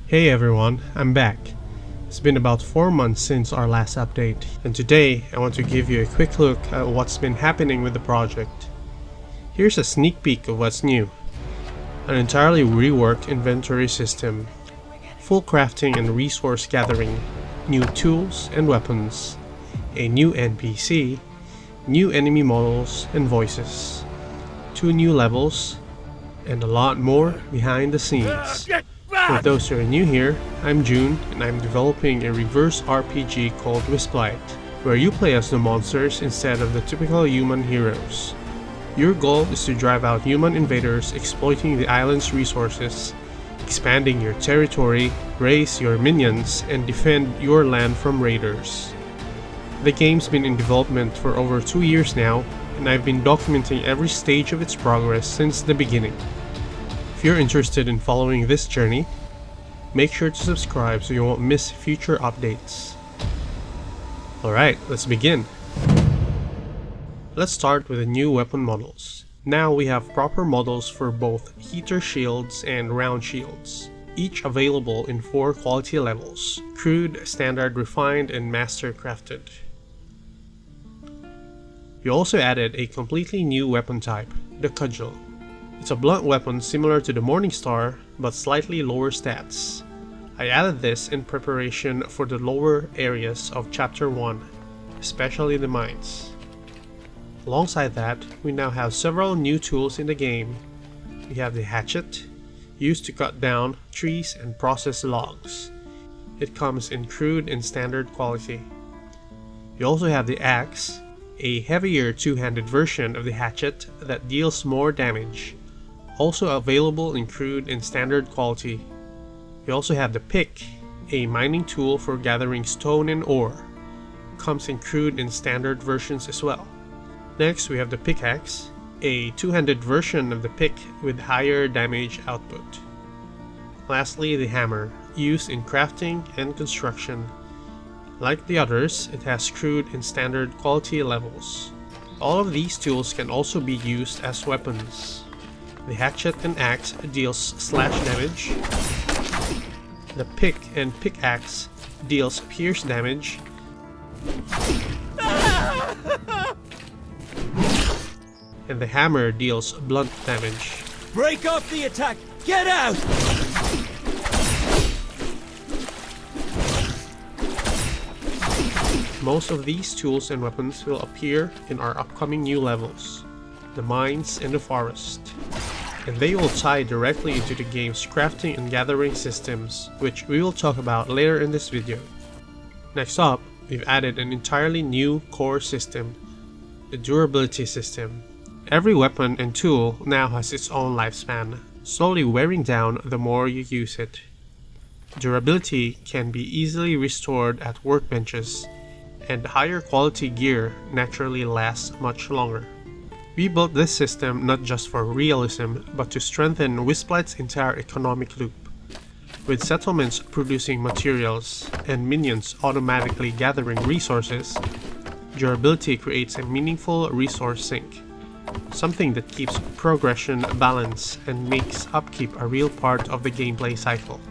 Hey everyone, I'm back. It's been about 4 months since our last update, and today I want to give you a quick look at what's been happening with the project. Here's a sneak peek of what's new. An entirely reworked inventory system, full crafting and resource gathering, new tools and weapons, a new NPC, new enemy models and voices, 2 new levels, and a lot more behind the scenes. For those who are new here, I'm June and I'm developing a reverse RPG called Wisplight, where you play as the monsters instead of the typical human heroes. Your goal is to drive out human invaders exploiting the island's resources, expanding your territory, raise your minions, and defend your land from raiders. The game's been in development for over 2 years now, and I've been documenting every stage of its progress since the beginning. If you're interested in following this journey, make sure to subscribe so you won't miss future updates. Alright, let's begin. Let's start with the new weapon models. Now we have proper models for both heater shields and round shields, each available in 4 quality levels: crude, standard, refined, and master crafted. We also added a completely new weapon type, the cudgel. It's a blunt weapon similar to the Morningstar, but slightly lower stats. I added this in preparation for the lower areas of Chapter 1, especially the mines. Alongside that, we now have several new tools in the game. We have the hatchet, used to cut down trees and process logs. It comes in crude and standard quality. We also have the axe, a heavier two-handed version of the hatchet that deals more damage, also available in crude and standard quality. We also have the pick, a mining tool for gathering stone and ore. Comes in crude and standard versions as well. Next we have the pickaxe, a two-handed version of the pick with higher damage output. Lastly, the hammer, used in crafting and construction. Like the others, it has crude and standard quality levels. All of these tools can also be used as weapons. The hatchet and axe deals slash damage. The pick and pickaxe deals pierce damage. And the hammer deals blunt damage. Break off the attack! Get out! Most of these tools and weapons will appear in our upcoming new levels, the mines and the forest. And they will tie directly into the game's crafting and gathering systems, which we will talk about later in this video. Next up, we've added an entirely new core system, the durability system. Every weapon and tool now has its own lifespan, slowly wearing down the more you use it. Durability can be easily restored at workbenches, and higher quality gear naturally lasts much longer. We built this system not just for realism, but to strengthen Wisplight's entire economic loop. With settlements producing materials and minions automatically gathering resources, durability creates a meaningful resource sink, something that keeps progression balanced and makes upkeep a real part of the gameplay cycle.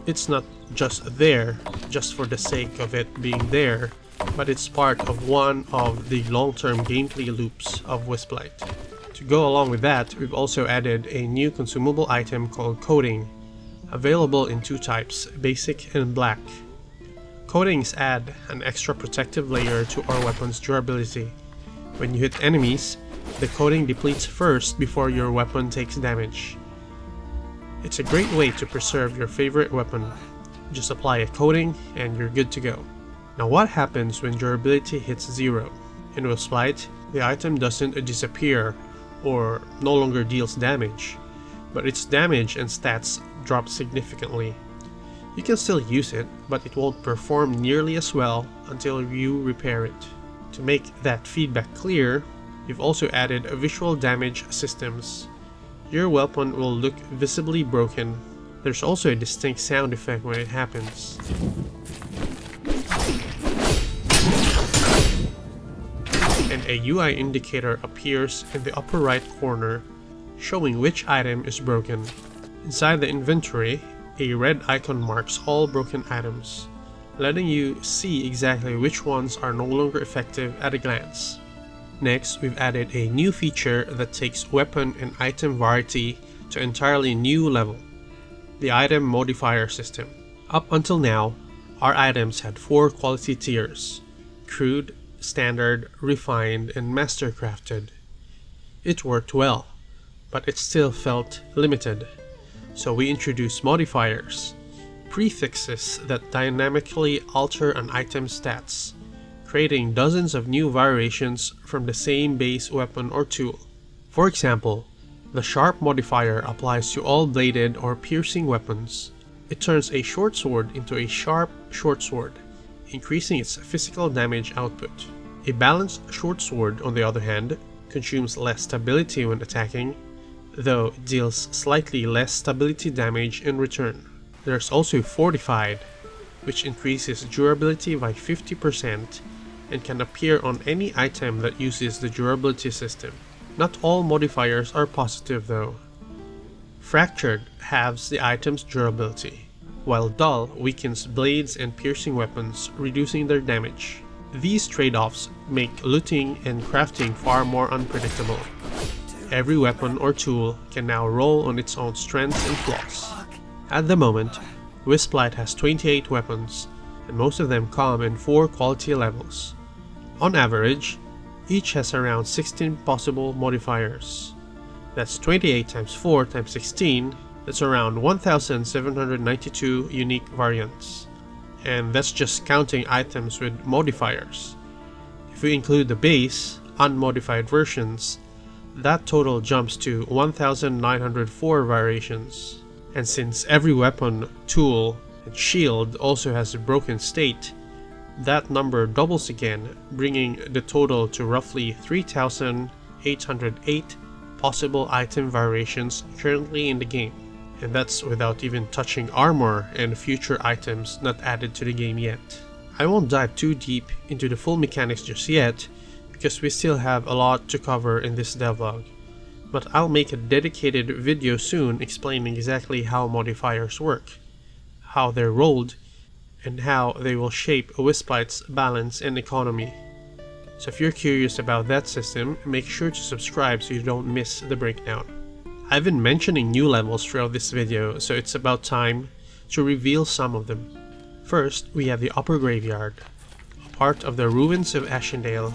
It's not just there just for the sake of it being there, but it's part of one of the long-term gameplay loops of Wisplight. To go along with that, we've also added a new consumable item called coating, available in 2 types, basic and black. Coatings add an extra protective layer to our weapon's durability. When you hit enemies, the coating depletes first before your weapon takes damage. It's a great way to preserve your favorite weapon. Just apply a coating and you're good to go. Now what happens when durability hits 0? In Wisplight, the item doesn't disappear or no longer deals damage, but its damage and stats drop significantly. You can still use it, but it won't perform nearly as well until you repair it. To make that feedback clear, we've also added visual damage systems. Your weapon will look visibly broken. There's also a distinct sound effect when it happens. And a UI indicator appears in the upper right corner, showing which item is broken. Inside the inventory, A red icon marks all broken items, letting you see exactly which ones are no longer effective at a glance. Next, we've added a new feature that takes weapon and item variety to an entirely new level, the item modifier system. Up until now, our items had 4 quality tiers: crude, standard, refined, and mastercrafted. It worked well, but it still felt limited. So we introduced modifiers, prefixes that dynamically alter an item's stats, creating dozens of new variations from the same base weapon or tool. For example, the sharp modifier applies to all bladed or piercing weapons. It turns a short sword into a sharp short sword, increasing its physical damage output. A balanced short sword, on the other hand, consumes less stability when attacking, though it deals slightly less stability damage in return. There's also fortified, which increases durability by 50% and can appear on any item that uses the durability system. Not all modifiers are positive though. Fractured halves the item's durability, while dull weakens blades and piercing weapons, reducing their damage. These trade-offs make looting and crafting far more unpredictable. Every weapon or tool can now roll on its own strengths and flaws. At the moment, Wisplight has 28 weapons, and most of them come in 4 quality levels. On average, each has around 16 possible modifiers. That's 28 times 4 times 16, that's around 1,792 unique variants. And that's just counting items with modifiers. If we include the base, unmodified versions, that total jumps to 1,904 variations. And since every weapon, tool, and shield also has a broken state, that number doubles again, bringing the total to roughly 3,808 possible item variations currently in the game. And that's without even touching armor and future items not added to the game yet. I won't dive too deep into the full mechanics just yet, because we still have a lot to cover in this devlog, but I'll make a dedicated video soon explaining exactly how modifiers work, how they're rolled, and how they will shape Wisplight's balance and economy. So if you're curious about that system, make sure to subscribe so you don't miss the breakdown. I've been mentioning new levels throughout this video, so it's about time to reveal some of them. First, we have the Upper Graveyard, a part of the ruins of Ashendale.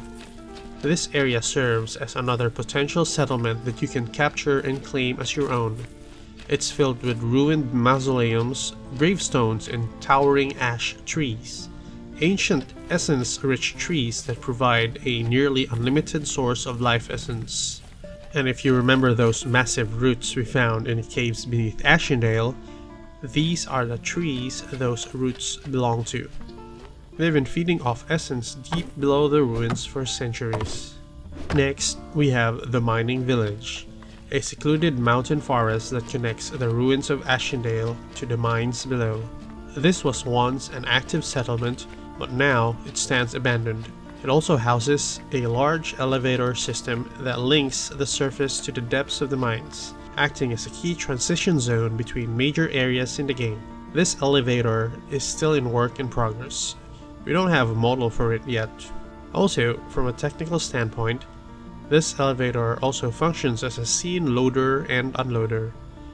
This area serves as another potential settlement that you can capture and claim as your own. It's filled with ruined mausoleums, gravestones, and towering ash trees. Ancient essence-rich trees that provide a nearly unlimited source of life essence. And if you remember those massive roots we found in the caves beneath Ashendale, these are the trees those roots belong to. They've been feeding off essence deep below the ruins for centuries. Next, we have the Mining Village, a secluded mountain forest that connects the ruins of Ashendale to the mines below. This was once an active settlement, but now it stands abandoned. It also houses a large elevator system that links the surface to the depths of the mines, acting as a key transition zone between major areas in the game. This elevator is still in work in progress. We don't have a model for it yet. Also, from a technical standpoint, this elevator also functions as a scene loader and unloader,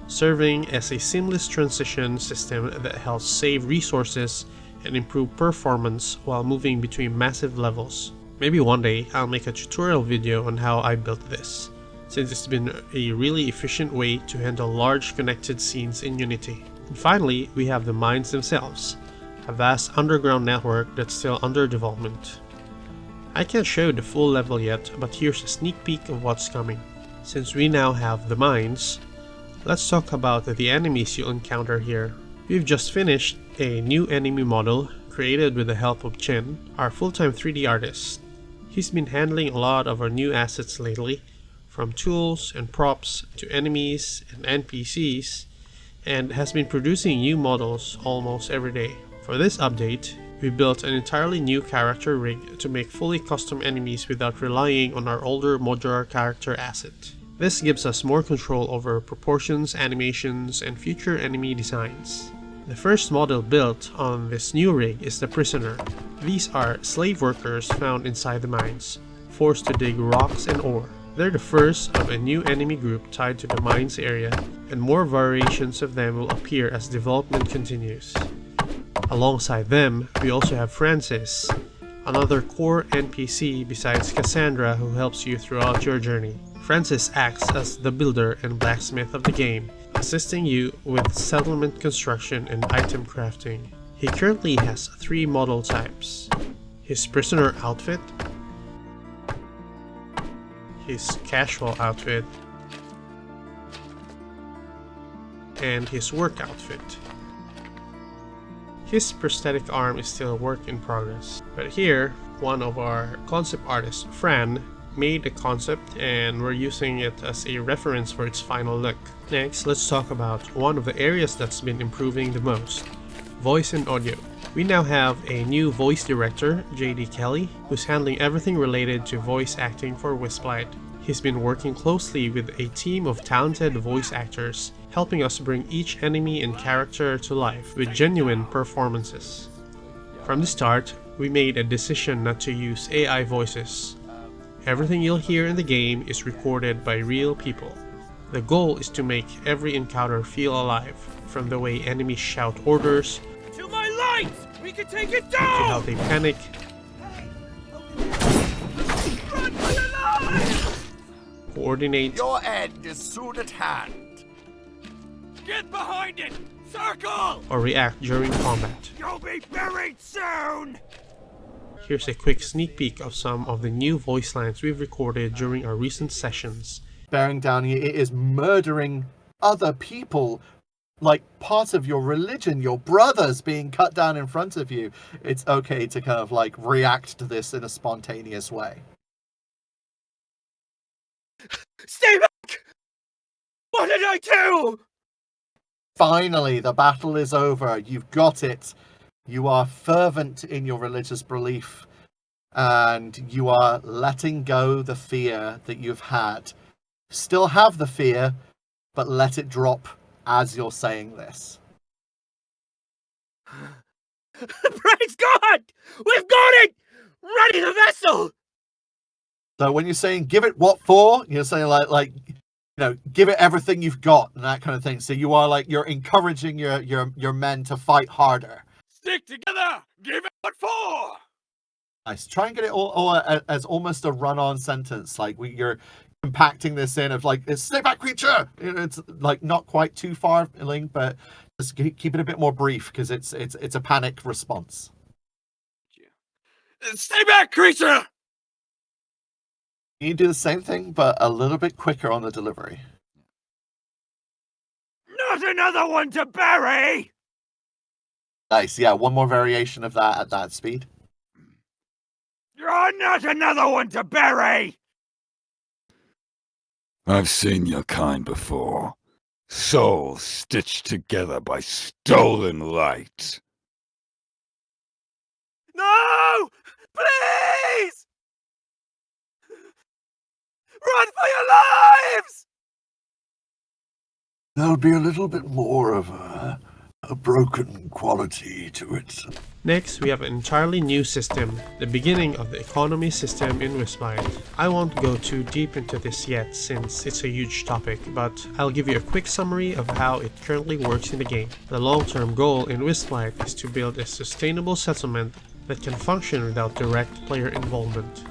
serving as a seamless transition system that helps save resources and improve performance while moving between massive levels. Maybe one day I'll make a tutorial video on how I built this, since it's been a really efficient way to handle large connected scenes in Unity. And finally, we have the mines themselves, a vast underground network that's still under development. I can't show the full level yet, but here's a sneak peek of what's coming. Since we now have the mines, let's talk about the enemies you'll encounter here. We've just finished a new enemy model created with the help of Chen, our full-time 3D artist. He's been handling a lot of our new assets lately, from tools and props to enemies and NPCs, and has been producing new models almost every day. For this update, we built an entirely new character rig to make fully custom enemies without relying on our older modular character asset. This gives us more control over proportions, animations, and future enemy designs. The first model built on this new rig is the Prisoner. These are slave workers found inside the mines, forced to dig rocks and ore. They're the first of a new enemy group tied to the mines area, and more variations of them will appear as development continues. Alongside them, we also have Francis, another core NPC besides Cassandra who helps you throughout your journey. Francis acts as the builder and blacksmith of the game, assisting you with settlement construction and item crafting. He currently has 3 model types: his prisoner outfit, his casual outfit, and his work outfit. His prosthetic arm is still a work in progress, but here, one of our concept artists, Fran, made a concept and we're using it as a reference for its final look. Next, let's talk about one of the areas that's been improving the most: voice and audio. We now have a new voice director, JD Kelly, who's handling everything related to voice acting for Wisplight. He's been working closely with a team of talented voice actors, helping us bring each enemy and character to life with genuine performances. From the start, we made a decision not to use AI voices. Everything you'll hear in the game is recorded by real people. The goal is to make every encounter feel alive, from the way enemies shout orders, To my lights! We can take it to how down! they panic, Run for your lives! coordinate, Your end is soon at hand. Get behind it! Circle! or react during combat. You'll be buried soon! Here's a quick sneak peek of some of the new voice lines we've recorded during our recent sessions. Bearing down here, it is murdering other people, like part of your religion, your brothers being cut down in front of you. It's okay to kind of like react to this in a spontaneous way. Stay back! What did I do? Finally, the battle is over. You've got it. You are fervent in your religious belief, and you are letting go the fear that you've had. Still have the fear, but let it drop as you're saying this. Praise God! We've got it! Ready the vessel! So when you're saying give it what for, you're saying like give it everything you've got and that kind of thing. So you are like you're encouraging your men to fight harder. Stick together! Give it what for! Nice. Try and get it all as almost a run-on sentence. Like you're compacting this in of like, stay back, creature! It's like not quite too far, Link, but just keep it a bit more brief because it's a panic response. Stay back, creature! You do the same thing, but a little bit quicker on the delivery. Not another one to bury! Nice. Yeah, one more variation of that at that speed. You're not another one to bury! I've seen your kind before. Souls stitched together by stolen light. No! Please! Run for your lives! There'll be a little bit more of a broken quality to it. Next, we have an entirely new system, the beginning of the economy system in Wisplight. I won't go too deep into this yet since it's a huge topic, but I'll give you a quick summary of how it currently works in the game. The long-term goal in Wisplight is to build a sustainable settlement that can function without direct player involvement.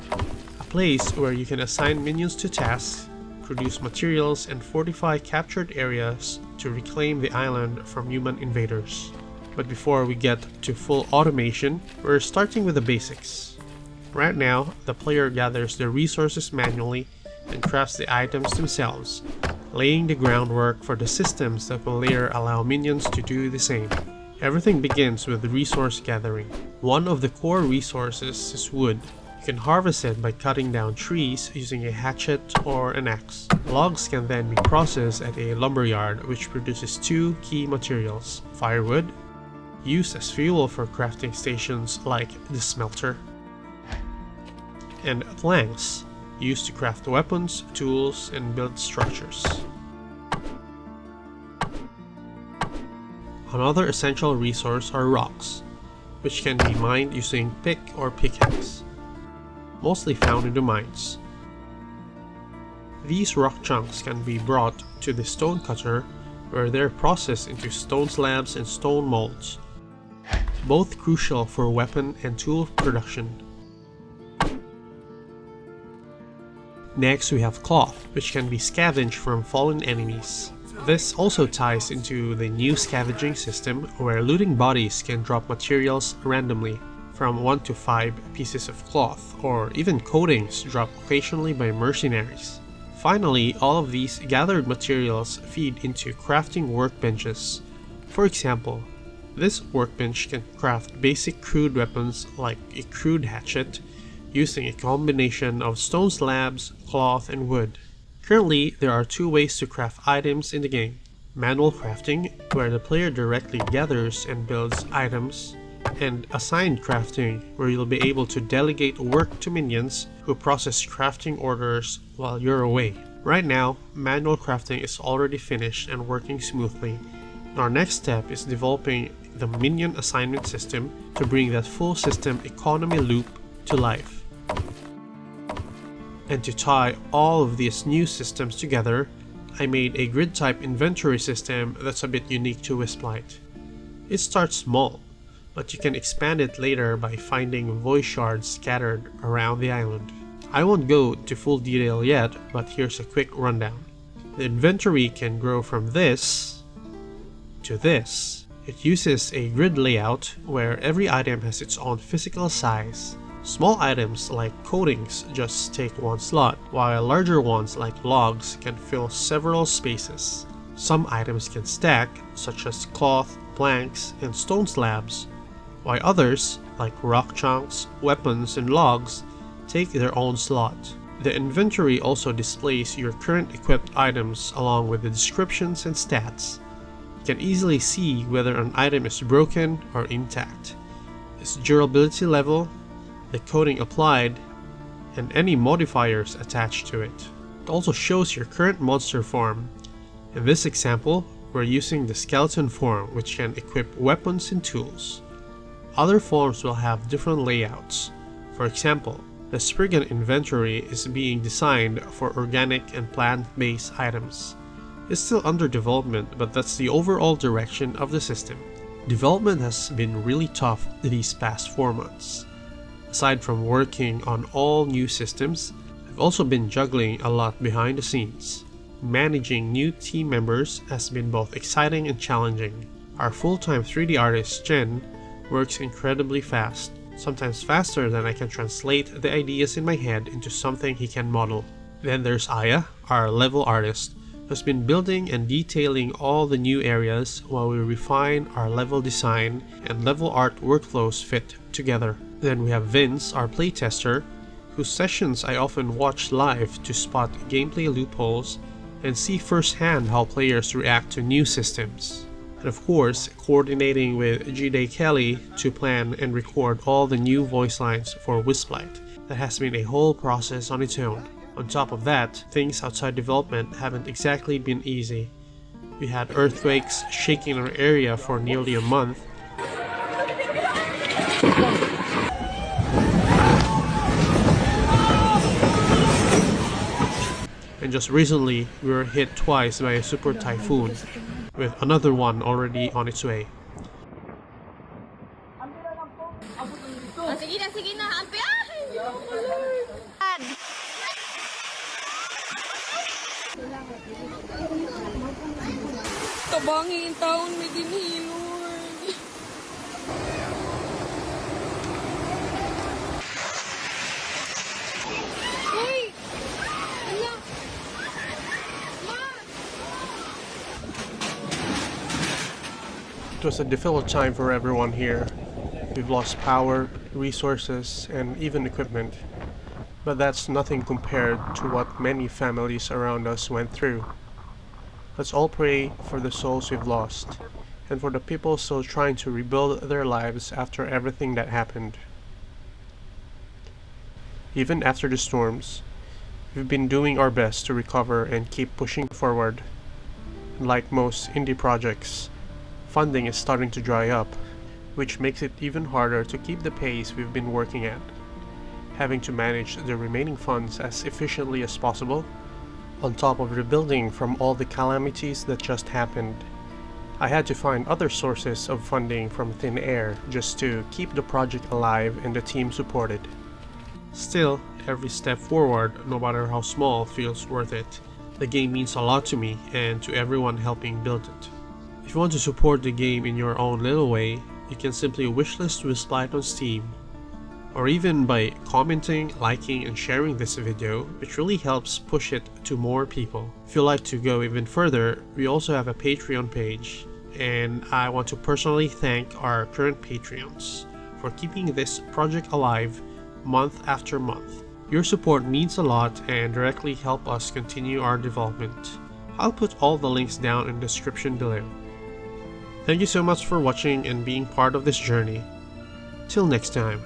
A place where you can assign minions to tasks, produce materials, and fortify captured areas to reclaim the island from human invaders. But before we get to full automation, we're starting with the basics. Right now, the player gathers the resources manually and crafts the items themselves, laying the groundwork for the systems that will later allow minions to do the same. Everything begins with resource gathering. One of the core resources is wood. You can harvest it by cutting down trees using a hatchet or an axe. Logs can then be processed at a lumberyard, which produces 2 key materials: firewood, used as fuel for crafting stations like the smelter, and planks, used to craft weapons, tools, and build structures. Another essential resource are rocks, which can be mined using pick or pickaxe, mostly found in the mines. These rock chunks can be brought to the stone cutter, where they're processed into stone slabs and stone molds, both crucial for weapon and tool production. Next we have cloth, which can be scavenged from fallen enemies. This also ties into the new scavenging system, where looting bodies can drop materials randomly, from 1 to 5 pieces of cloth, or even coatings dropped occasionally by mercenaries. Finally, all of these gathered materials feed into crafting workbenches. For example, this workbench can craft basic crude weapons like a crude hatchet, using a combination of stone slabs, cloth, and wood. Currently, there are 2 ways to craft items in the game. Manual crafting, where the player directly gathers and builds items, and assigned crafting, where you'll be able to delegate work to minions who process crafting orders while you're away. Right now, manual crafting is already finished and working smoothly. Our next step is developing the minion assignment system to bring that full system economy loop to life. And to tie all of these new systems together, I made a grid type inventory system that's a bit unique to Wisplight. It starts small, but you can expand it later by finding voice shards scattered around the island. I won't go to full detail yet, but here's a quick rundown. The inventory can grow from this to this. It uses a grid layout where every item has its own physical size. Small items like coatings just take 1 slot, while larger ones like logs can fill several spaces. Some items can stack, such as cloth, planks, and stone slabs, while others, like rock chunks, weapons, and logs, take their own slot. The inventory also displays your current equipped items along with the descriptions and stats. You can easily see whether an item is broken or intact, its durability level, the coating applied, and any modifiers attached to it. It also shows your current monster form. In this example, we're using the skeleton form, which can equip weapons and tools. Other forms will have different layouts. For example, the Spriggan inventory is being designed for organic and plant-based items. It's still under development, but that's the overall direction of the system. Development has been really tough these past 4 months. Aside from working on all new systems, I've also been juggling a lot behind the scenes. Managing new team members has been both exciting and challenging. Our full-time 3D artist, Jen, works incredibly fast, sometimes faster than I can translate the ideas in my head into something he can model. Then there's Aya, our level artist, who's been building and detailing all the new areas while we refine our level design and level art workflows fit together. Then we have Vince, our playtester, whose sessions I often watch live to spot gameplay loopholes and see firsthand how players react to new systems. And of course, coordinating with G-Day Kelly to plan and record all the new voice lines for Wisplight. That has been a whole process on its own. On top of that, things outside development haven't exactly been easy. We had earthquakes shaking our area for nearly a month, and just recently we were hit twice by a super typhoon, with another one already on its way. Sige na, ampe. Tabangin yung taon may dinhilon. Hoy! Ala! Ma! It was a difficult time for everyone here. We've lost power, resources, and even equipment. But that's nothing compared to what many families around us went through. Let's all pray for the souls we've lost, and for the people still trying to rebuild their lives after everything that happened. Even after the storms, we've been doing our best to recover and keep pushing forward. Like most indie projects, funding is starting to dry up, which makes it even harder to keep the pace we've been working at. Having to manage the remaining funds as efficiently as possible, on top of rebuilding from all the calamities that just happened. I had to find other sources of funding from thin air just to keep the project alive and the team supported. Still, every step forward, no matter how small, feels worth it. The game means a lot to me and to everyone helping build it. If you want to support the game in your own little way, you can simply wishlist Wisplight on Steam, or even by commenting, liking, and sharing this video, which really helps push it to more people. If you'd like to go even further, we also have a Patreon page, and I want to personally thank our current Patreons for keeping this project alive month after month. Your support means a lot and directly help us continue our development. I'll put all the links down in the description below. Thank you so much for watching and being part of this journey. Till next time.